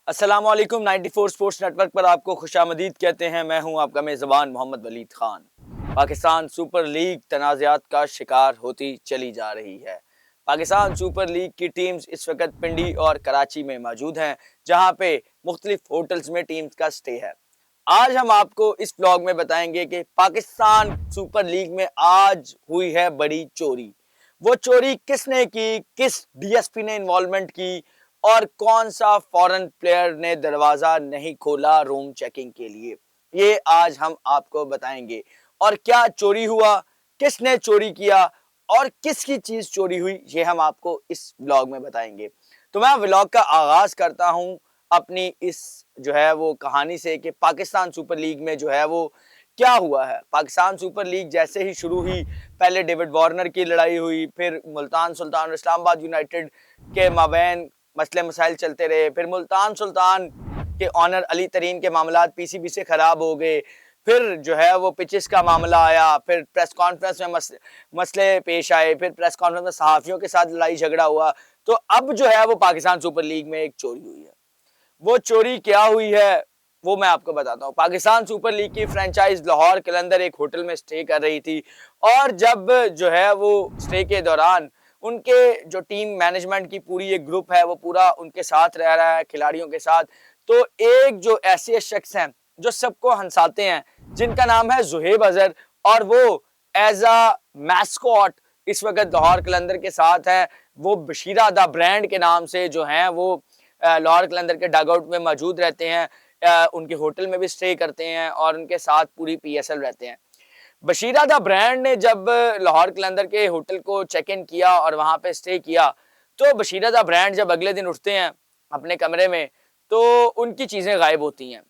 अस्सलामुअलैकुम 94 sports network पर आपको खुशामदीद कहते हैं। मैं हूं आपका मेज़बान मोहम्मद वलीद खान। पाकिस्तान सुपर लीग तनाज़ात का शिकार होती चली जा रही है। पाकिस्तान सुपर लीग की टीम्स इस वक्त पिंडी और कराची में मौजूद हैं, जहां पे मुख्तलिफ होटल्स में टीम्स का स्टे है। आज हम आपको इस ब्लॉग में बताएंगे कि पाकिस्तान सुपर लीग में आज हुई है बड़ी चोरी। वो चोरी किसने की, किस डीएसपी ने इन्वॉल्वमेंट की और कौन सा फॉरेन प्लेयर ने दरवाजा नहीं खोला रूम चेकिंग के लिए, ये आज हम आपको बताएंगे। और क्या चोरी हुआ, किसने चोरी किया और किसकी चीज चोरी हुई, ये हम आपको इस व्लॉग में बताएंगे। तो मैं व्लॉग का आगाज करता हूं अपनी इस जो है वो कहानी से कि पाकिस्तान सुपर लीग में जो है वो क्या हुआ है। पाकिस्तान सुपर लीग जैसे ही शुरू हुई, पहले डेविड वार्नर की लड़ाई हुई, फिर मुल्तान सुल्तान और इस्लामाबाद यूनाइटेड के माबैन मसले मसाइल चलते रहे, फिर मुल्तान सुल्तान के ऑनर अली तरीन के मामलात पीसीबी से खराब हो गए, फिर जो है वो पिचेस का मामला आया, फिर प्रेस कॉन्फ्रेंस में मसले पेश आए, फिर प्रेस कॉन्फ्रेंस में सहाफियों के साथ लड़ाई झगड़ा हुआ। तो अब जो है वो पाकिस्तान सुपर लीग में एक चोरी हुई है। वो चोरी क्या हुई है वो मैं आपको बताता हूँ। पाकिस्तान सुपर लीग की फ्रेंचाइज लाहौर कलंदर एक होटल में स्टे कर रही थी, और जब जो है वो स्टे के दौरान उनके जो टीम मैनेजमेंट की पूरी एक ग्रुप है वो पूरा उनके साथ रह रहा है, खिलाड़ियों के साथ। तो एक जो ऐसे शख्स हैं जो सबको हंसाते हैं, जिनका नाम है जुहेब अजहर, और वो एज अ मैस्कॉट इस वक्त लाहौर कलंदर के साथ है। वो बशीरा द ब्रांड के नाम से जो हैं वो लाहौर कलंदर के डगआउट में मौजूद रहते हैं, उनके होटल में भी स्टे करते हैं और उनके साथ पूरी पीएसएल रहते हैं। बशीरा द ब्रांड ने जब लाहौर कलंदर के होटल को चेक इन किया और वहां पे स्टे किया, तो बशीरा द ब्रांड जब अगले दिन उठते हैं अपने कमरे में, तो उनकी चीजें गायब होती हैं।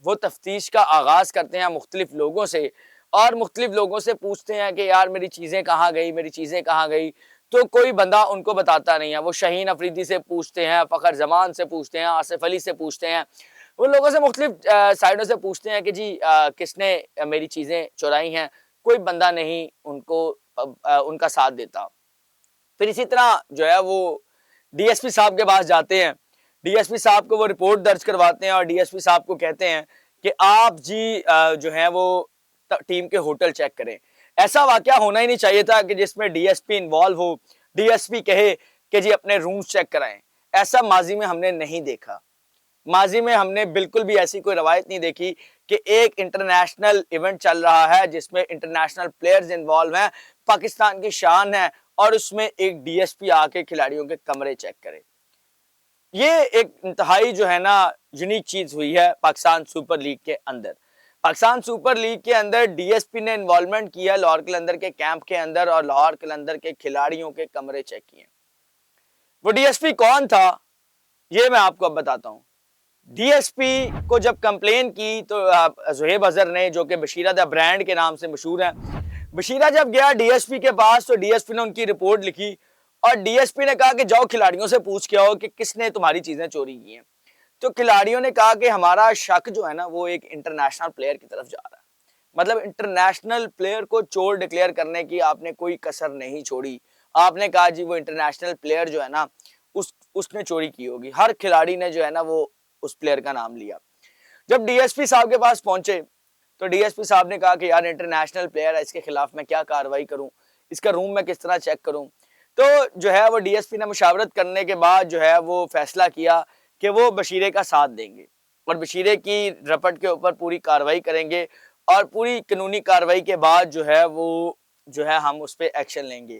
वो तफ्तीश का आगाज करते हैं मुख्तलिफ लोगों से, और मुख्तलिफ लोगों से पूछते हैं कि यार मेरी चीजें कहाँ गई, मेरी चीजें कहाँ गई। तो कोई बंदा उनको बताता नहीं है। वो शाहीन अफरीदी से पूछते हैं, फखर जमान से पूछते हैं, आसिफ अली से पूछते हैं, उन लोगों से मुख्तलिफ साइडों से पूछते हैं कि जी किसने मेरी चीजें चुराई हैं। कोई बंदा नहीं उनको उनका साथ देता। फिर इसी तरह जो है वो डीएसपी साहब के पास जाते हैं, डीएसपी साहब को वो रिपोर्ट दर्ज करवाते हैं और डीएसपी साहब को कहते हैं कि आप जी जो है वो टीम के होटल चेक करें। ऐसा वाकया होना ही नहीं चाहिए था कि जिसमें डीएसपी इन्वॉल्व हो, डीएसपी कहे कि जी अपने रूम्स चेक कराएं। ऐसा माजी में हमने नहीं देखा। माजी में हमने बिल्कुल भी ऐसी कोई रवायत नहीं देखी कि एक इंटरनेशनल इवेंट चल रहा है जिसमें इंटरनेशनल प्लेयर्स इन्वॉल्व हैं, पाकिस्तान की शान है, और उसमें एक डीएसपी आके खिलाड़ियों के कमरे चेक करे। ये एक इंतहाई जो है ना यूनिक चीज हुई है पाकिस्तान सुपर लीग के अंदर। पाकिस्तान सुपर लीग के अंदर डीएसपी ने इन्वॉल्वमेंट किया लाहौर कलंदर के कैंप के अंदर, और लाहौर कलंदर के खिलाड़ियों के कमरे चेक किए। वो डीएसपी कौन था ये मैं आपको अब बताता हूँ। डीएसपी को जब कंप्लेन की तो जुहेब अजहर ने, जो कि बशीरा द ब्रांड के नाम से मशहूर है, बशीरा जब गया डीएसपी के पास तो डीएसपी ने उनकी रिपोर्ट लिखी, और डीएसपी ने कहा कि जाओ खिलाड़ियों से पूछ के आओ कि किसने तुम्हारी चीजें चोरी की हैं। तो खिलाड़ियों ने कहा कि हमारा शक जो है ना वो एक इंटरनेशनल प्लेयर की तरफ जा रहा है। मतलब इंटरनेशनल प्लेयर को चोर डिक्लेयर करने की आपने कोई कसर नहीं छोड़ी। आपने कहा जी वो इंटरनेशनल प्लेयर जो है ना उसने चोरी की होगी। हर खिलाड़ी ने जो है ना वो उस प्लेयर का नाम लिया। जब डीएसपी साहब के पास पहुंचे तो डीएसपी साहब ने कहा कि यार इंटरनेशनल प्लेयर है, इसके खिलाफ मैं क्या कार्रवाई करूं, इसका रूम मैं किस तरह चेक करूं। तो जो है वो डीएसपी ने मुशावरत करने के बाद जो है वो फैसला किया कि वो बशीरे का साथ देंगे और बशीरे की रपट के ऊपर पूरी कार्रवाई करेंगे, और पूरी कानूनी कार्रवाई के बाद जो है वो जो है हम उस पर एक्शन लेंगे।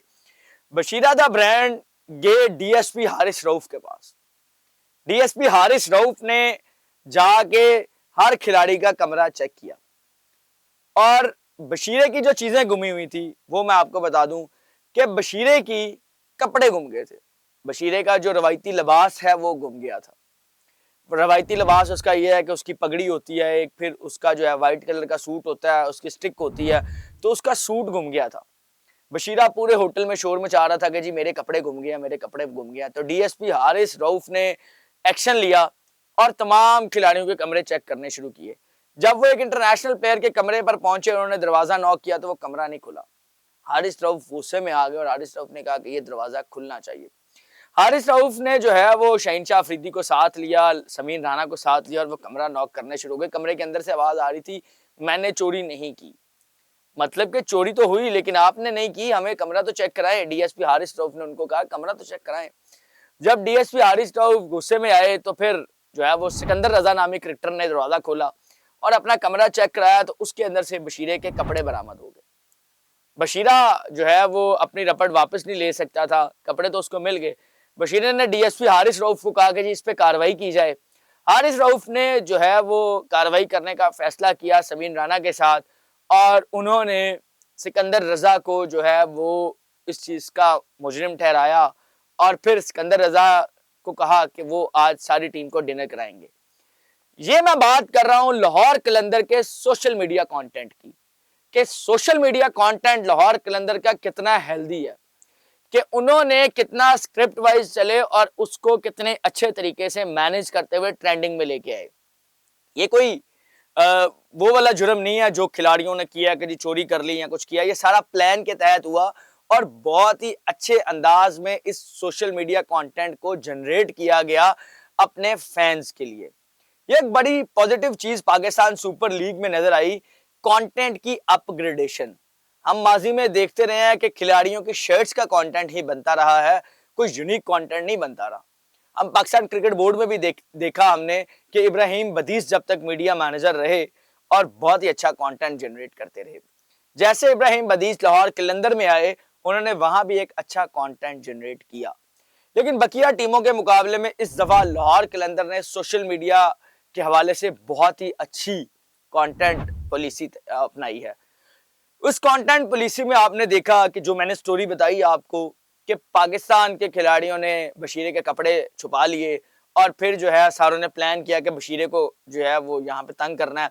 बशीरा द ब्रांड गए डीएसपी हारिस रऊफ के पास। डीएसपी हारिस रऊफ ने जाके हर खिलाड़ी का कमरा चेक किया, और बशीरे की जो चीजें गुमी हुई थी वो मैं आपको बता दूं कि बशीरे की कपड़े गुम गए थे। बशीरे का जो रवायती लिबास है वो गुम गया था। रवायती लिबास उसका ये है कि उसकी पगड़ी होती है एक, फिर उसका जो है वाइट कलर का सूट होता है, उसकी स्टिक होती है, तो उसका सूट गुम गया था। बशीरा पूरे होटल में शोर मचा रहा था कि जी मेरे कपड़े गुम गए, मेरे कपड़े गुम गया। तो डीएसपी हारिस रऊफ ने एक्शन लिया और तमाम खिलाड़ियों के कमरे चेक करने शुरू किए। जब वो एक इंटरनेशनल प्लेयर के कमरे पर पहुंचे, उन्होंने दरवाजा नॉक किया तो वो कमरा नहीं खुला। हारिस रऊफ गुस्से में आ गए और हारिस रऊफ ने कहा कि ये दरवाजा खुलना चाहिए। हारिस रऊफ ने जो है वो शहीनशाह अफरीदी को साथ लिया, समीर राणा को साथ लिया और वो कमरा नॉक करने शुरू हो गए। कमरे के अंदर से आवाज आ रही थी, मैंने चोरी नहीं की। मतलब कि चोरी तो हुई लेकिन आपने नहीं की, हमें कमरा तो चेक कराएं। डीएसपी हारिस रऊफ ने उनको कहा कमरा तो चेक कराएं। जब डीएसपी हारिस रऊफ गुस्से में आए तो फिर जो है वो सिकंदर रजा नामी क्रिकेटर ने दरवाजा खोला और अपना कमरा चेक कराया तो उसके अंदर से बशीरे के कपड़े बरामद हो गए। बशीरा जो है वो अपनी रपट वापस नहीं ले सकता था, कपड़े तो उसको मिल गए। बशीरे ने डीएसपी हारिस रऊफ को कहा कि जी इस पे कार्रवाई की जाए। हारिस रऊफ ने जो है वो कार्रवाई करने का फैसला किया समीर राणा के साथ और उन्होंने सिकंदर रजा को जो है वो इस चीज का मुजरिम ठहराया और फिर सिकंदर रजा को कहा कि वो आज सारी टीम को डिनर कराएंगे। ये मैं बात कर रहा हूं लाहौर कलंदर के सोशल मीडिया कंटेंट की, कि सोशल मीडिया कंटेंट लाहौर कलंदर का कितना हेल्दी है, कि उन्होंने कितना स्क्रिप्ट वाइज चले और उसको कितने अच्छे तरीके से मैनेज करते हुए ट्रेंडिंग में लेके आए। ये कोई वो वाला जुर्म नहीं है जो खिलाड़ियों ने किया कि जी चोरी कर ली या कुछ किया, ये सारा प्लान के तहत हुआ और बहुत ही अच्छे अंदाज में इस सोशल मीडिया कंटेंट को जनरेट किया गया अपने फैंस के लिए। ये एक बड़ी पॉजिटिव चीज पाकिस्तान सुपर लीग में नजर आई, कंटेंट की अपग्रेडेशन। हम माजी में देखते रहे हैं कि खिलाड़ियों की शर्ट्स का कंटेंट ही बनता रहा है, कोई यूनिक कंटेंट नहीं बनता रहा। हम पाकिस्तान क्रिकेट बोर्ड में भी देखा हमने कि इब्राहिम बदीस जब तक मीडिया मैनेजर रहे और बहुत ही अच्छा कंटेंट जनरेट करते रहे। जैसे इब्राहिम बदीस लाहौर कलंदर में आए, उन्होंने वहां भी एक अच्छा कंटेंट जनरेट किया। लेकिन बकिया टीमों के मुकाबले में इस दफा लाहौर कलंदर ने सोशल मीडिया के हवाले से बहुत ही अच्छी कंटेंट पॉलिसी अपनाई है। उस कंटेंट पॉलिसी में आपने देखा कि जो मैंने स्टोरी बताई आपको कि पाकिस्तान के खिलाड़ियों ने बशीरे के कपड़े छुपा लिए और फिर जो है सारों ने प्लान किया कि बशीरे को जो है वो यहाँ पे तंग करना है।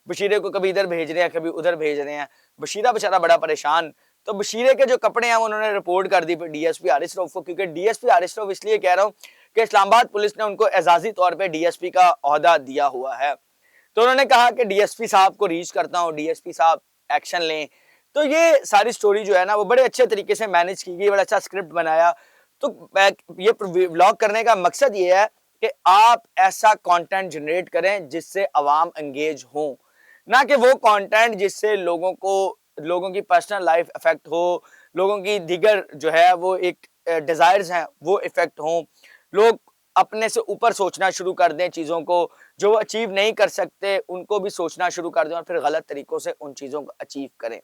बशीरे को कभी इधर भेज रहे हैं, कभी उधर भेज रहे हैं। बशीरा बेचारा बड़ा परेशान। तो बशीरे के जो कपड़े हैं उन्होंने रिपोर्ट कर दी डीएसपी हारिस रऊफ को, क्योंकि डीएसपी हारिस रऊफ इसलिए कह रहा हूँ कि इस्लामाबाद पुलिस ने उनको एजाजी तौर पर डीएसपी का ओहदा दिया हुआ है। तो उन्होंने कहा कि डीएसपी साहब को रीच करता हूँ, डीएसपी साहब एक्शन लें। तो ये सारी स्टोरी जो है ना वो बड़े अच्छे तरीके से मैनेज की गई, बड़ा अच्छा स्क्रिप्ट बनाया। तो ये व्लॉग करने का मकसद ये है कि आप ऐसा कंटेंट जनरेट करें जिससे अवाम एंगेज हो, ना कि वो कंटेंट जिससे लोगों की पर्सनल लाइफ इफेक्ट हो, लोगों की दीगर जो है वो एक डिजायर्स हैं वो इफेक्ट हो, लोग अपने से ऊपर सोचना शुरू कर दें चीजों को, जो वो अचीव नहीं कर सकते उनको भी सोचना शुरू कर दें और फिर गलत तरीकों से उन चीजों को अचीव करें।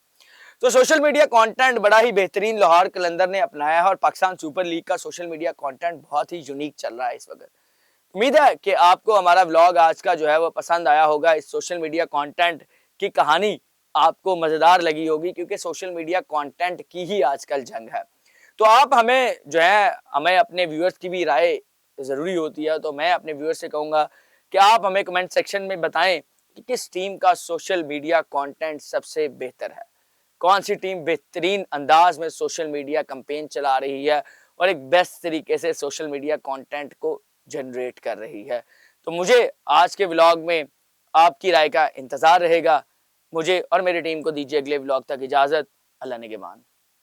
तो सोशल मीडिया कंटेंट बड़ा ही बेहतरीन लाहौर कलंदर ने अपनाया है और पाकिस्तान सुपर लीग का सोशल मीडिया कंटेंट बहुत ही यूनिक चल रहा है इस वक्त। उम्मीद है कि आपको हमारा व्लॉग आज का जो है वो पसंद आया होगा। इस सोशल मीडिया कंटेंट की कहानी आपको मजेदार लगी होगी, क्योंकि सोशल मीडिया कंटेंट की ही आजकल जंग है। तो आप हमें जो है हमें अपने व्यूअर्स की भी राय जरूरी होती है, तो मैं अपने व्यूअर्स से कहूंगा कि आप हमें कमेंट सेक्शन में बताएं कि किस टीम का सोशल मीडिया कंटेंट सबसे बेहतर है, कौन सी टीम बेहतरीन अंदाज में सोशल मीडिया कैंपेन चला रही है और एक बेस्ट तरीके से सोशल मीडिया कंटेंट को जनरेट कर रही है। तो मुझे आज के व्लॉग में आपकी राय का इंतजार रहेगा। मुझे और मेरी टीम को दीजिए अगले व्लॉग तक इजाजत। अल्लाह निगहबान।